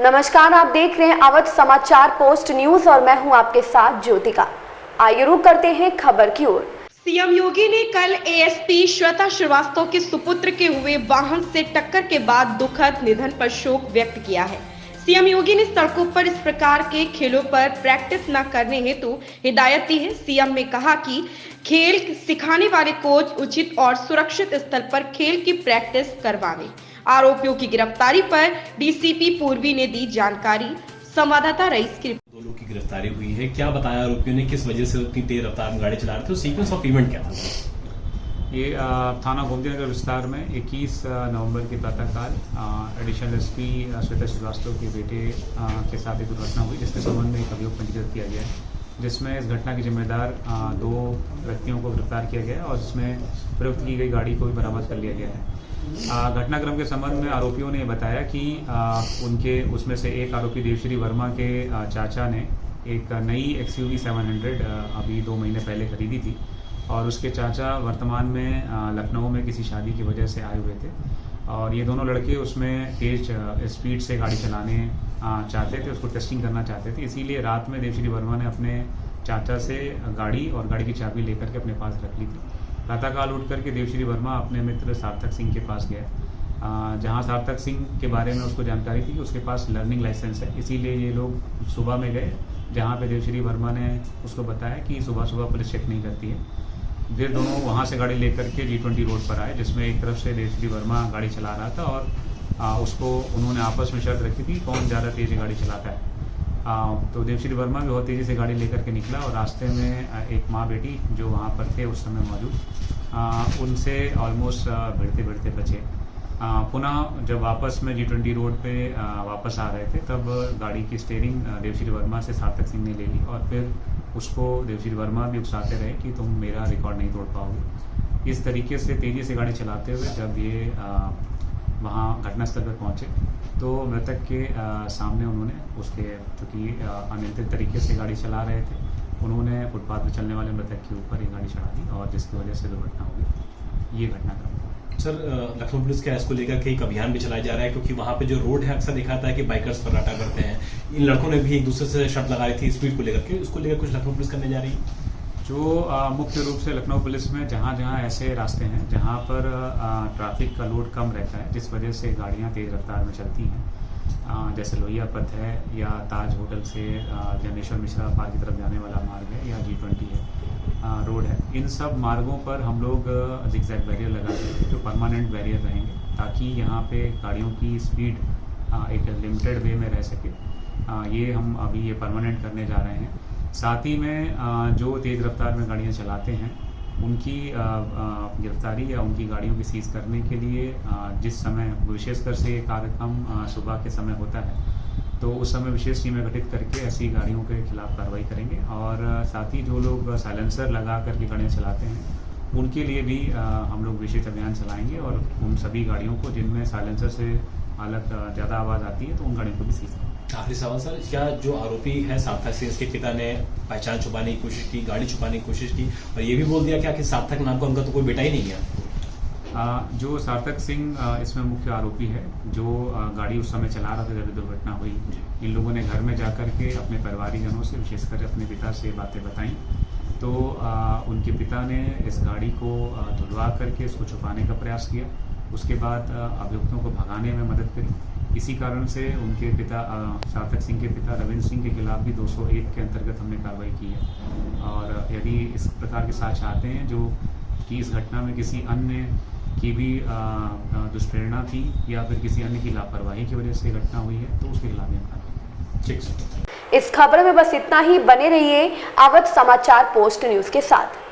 नमस्कार, आप देख रहे हैं अवध समाचार पोस्ट न्यूज और मैं हूं आपके साथ ज्योतिका। आइए रुक करते हैं खबर की ओर। सीएम योगी ने कल एएसपी श्वेता श्रीवास्तव के सुपुत्र के हुए वाहन से टक्कर के बाद दुखद निधन पर शोक व्यक्त किया है। सीएम योगी ने सड़कों पर इस प्रकार के खेलों पर प्रैक्टिस न करने हेतु हिदायत दी है। सीएम ने कहा कि खेल सिखाने वाले कोच उचित और सुरक्षित स्थल पर खेल की प्रैक्टिस करवावे। आरोपियों की गिरफ्तारी पर डीसीपी पूर्वी ने दी जानकारी। संवाददाता रईस की दो लोगों की गिरफ्तारी हुई है। क्या बताया आरोपियों ने, किस वजह से उतनी तेज रफ्तार में गाड़ी चला रहे थे, सीक्वेंस ऑफ इवेंट क्या था? ये थाना गोमतीनगर विस्तार में 21 नवंबर की प्रातःकाल एडिशनल एसपी श्वेता श्रीवास्तव के बेटे के साथ एक दुर्घटना हुई, जिसके संबंध में एक अभियोग पंजीकृत किया गया है, जिसमें इस घटना के जिम्मेदार दो व्यक्तियों को गिरफ्तार किया गया है और इसमें प्रयुक्त की गई गाड़ी को भी बरामद कर लिया गया है। घटनाक्रम के संबंध में आरोपियों ने बताया कि उनके उसमें से एक आरोपी देवश्री वर्मा के चाचा ने एक नई XUV 700 अभी 2 महीने पहले खरीदी थी और उसके चाचा वर्तमान में लखनऊ में किसी शादी की वजह से आए हुए थे और ये दोनों लड़के उसमें तेज स्पीड से गाड़ी चलाने चाहते थे, उसको टेस्टिंग करना चाहते थे। इसीलिए रात में देवश्री वर्मा ने अपने चाचा से गाड़ी और गाड़ी की चाबी लेकर के अपने पास रख ली थी। प्रातःकाल उठ करके देवश्री वर्मा अपने मित्र सार्थक सिंह के पास गया, जहां सार्थक सिंह के बारे में उसको जानकारी थी कि उसके पास लर्निंग लाइसेंस है। इसीलिए ये लोग सुबह में गए, जहां पे देवश्री वर्मा ने उसको बताया कि सुबह सुबह पुलिस चेक नहीं करती है। फिर दोनों वहां से गाड़ी लेकर के G20 रोड पर आए, जिसमें एक तरफ से देवश्री वर्मा गाड़ी चला रहा था और उसको उन्होंने आपस में शर्त रखी थी कौन ज़्यादा तेज़ गाड़ी चलाता है। तो देवश्री वर्मा भी बहुत तेज़ी से गाड़ी लेकर के निकला और रास्ते में एक माँ बेटी जो वहाँ पर थे उस समय मौजूद, उनसे ऑलमोस्ट भिड़ते भिड़ते बचे। पुनः जब वापस में G20 रोड पे वापस आ रहे थे, तब गाड़ी की स्टीयरिंग देवश्री वर्मा से सार्थक सिंह ने ले ली और फिर उसको देवश्री वर्मा भी उकसाते रहे कि तुम मेरा रिकॉर्ड नहीं तोड़ पाओगे। इस तरीके से तेज़ी से गाड़ी चलाते हुए जब ये वहाँ घटनास्थल पर पहुँचे तो मृतक के सामने उन्होंने उसके, चूँकि अनियंत्रित तरीके से गाड़ी चला रहे थे, उन्होंने फुटपाथ पर चलने वाले मृतक के ऊपर ये गाड़ी चढ़ा दी और जिसकी वजह से दुर्घटना हो गई। ये घटनाक्रम। सर, लखनऊ पुलिस का इसको लेकर के एक अभियान भी चलाया जा रहा है, क्योंकि वहाँ पे जो रोड है अक्सर देखा जाता है कि बाइकर्स फर्राटा करते हैं। इन लड़कों ने भी एक दूसरे से शर्त लगा रही थी स्पीड को लेकर के, उसको लेकर कुछ लखनऊ पुलिस करने जा रही है। जो मुख्य रूप से लखनऊ पुलिस में जहाँ जहाँ ऐसे रास्ते हैं जहाँ पर ट्रैफिक का लोड कम रहता है, जिस वजह से गाड़ियाँ तेज़ रफ्तार में चलती हैं, जैसे लोहिया पथ है या ताज होटल से जनेश्वर मिश्रा पार्क की तरफ जाने वाला मार्ग है या G20 है रोड है, इन सब मार्गों पर हम लोग जिगजैग बैरियर लगाते हैं जो परमानेंट बैरियर रहेंगे, ताकि यहाँ पे गाड़ियों की स्पीड एक लिमिटेड वे में रह सके। ये हम अभी ये परमानेंट करने जा रहे हैं। साथ ही में जो तेज़ रफ्तार में गाड़ियाँ चलाते हैं उनकी गिरफ्तारी या उनकी गाड़ियों की सीज करने के लिए जिस समय विशेषकर से ये कार्यक्रम सुबह के समय होता है, तो उस समय विशेष टीमें गठित करके ऐसी गाड़ियों के खिलाफ कार्रवाई करेंगे और साथ ही जो लोग साइलेंसर लगा करके गाड़ियाँ चलाते हैं उनके लिए भी हम लोग विशेष अभियान चलाएंगे और उन सभी गाड़ियों को जिनमें साइलेंसर से अलग ज़्यादा आवाज़ आती है तो उन गाड़ियों को भी सीज करेंगे। आखिरी सवाल सर, क्या जो आरोपी है सार्थक सिंह, इसके पिता ने पहचान छुपाने की कोशिश की, गाड़ी छुपाने की कोशिश की और ये भी बोल दिया क्या कि सार्थक नाम का उनका तो कोई बेटा ही नहीं है? जो सार्थक सिंह इसमें मुख्य आरोपी है, जो गाड़ी उस समय चला रहा था जब दुर्घटना हुई, इन लोगों ने घर में जाकर के अपने परिवारीजनों से, विशेषकर अपने पिता से बातें बताई, तो उनके पिता ने इस गाड़ी को धुलवा करके इसको छुपाने का प्रयास किया। उसके बाद अभियुक्तों को भगाने में मदद करी। इसी कारण से उनके पिता सार्थक सिंह के पिता रविंद्र सिंह के खिलाफ भी 201 के अंतर्गत हमने कार्रवाई की है और यदि इस प्रकार के साक्ष्य आते हैं जो कि इस घटना में किसी अन्य की भी दुष्प्रेरणा थी या फिर किसी अन्य की लापरवाही की वजह से घटना हुई है, तो उसके खिलाफ हम कार्रवाई। ठीक सर। इस खबर में बस इतना ही। बने रहिए अवध समाचार पोस्ट न्यूज के साथ।